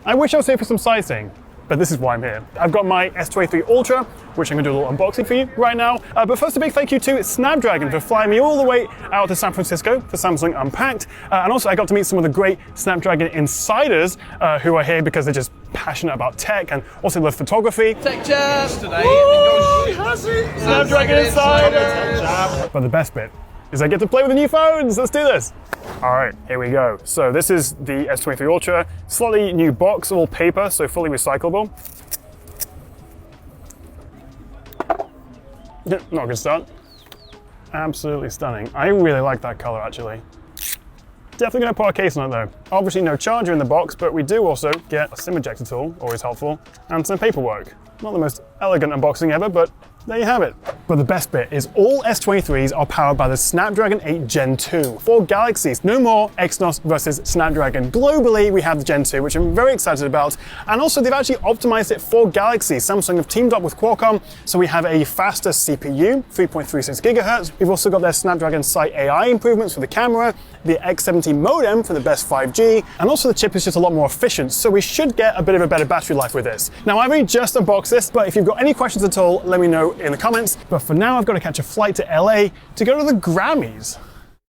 I wish I was here for some sightseeing, but this is why I'm here. I've got my S23 Ultra, which I'm gonna do a little unboxing for you right now. But first, a big thank you to Snapdragon for flying me all the way out to San Francisco for Samsung Unpacked. And also I got to meet some of the great Snapdragon insiders who are here because they're just passionate about tech and also love photography. Tech Jam today. Snapdragon insider! But the best bit is I get to play with the new phones. Let's do this. All right, here we go. So this is the S23 Ultra, slightly new box, all paper, so fully recyclable. Yeah, not a good start. Absolutely stunning. I really like that color actually. Definitely gonna put a case on it though. Obviously no charger in the box, but we do also get a SIM ejector tool, always helpful, and some paperwork. Not the most elegant unboxing ever, but there you have it. But the best bit is all S23s are powered by the Snapdragon 8 Gen 2 for Galaxies. No more Exynos versus Snapdragon. Globally, we have the Gen 2, which I'm very excited about. And also, they've actually optimized it for Galaxies. Samsung have teamed up with Qualcomm, so we have a faster CPU, 3.36 gigahertz. We've also got their Snapdragon Sight AI improvements for the camera, the X70 modem for the best 5G, and also the chip is just a lot more efficient, so we should get a bit of a better battery life with this. Now, I've only just unboxed this, but if you've got any questions at all, let me know in the comments. But for now, I've got to catch a flight to LA to go to the Grammys.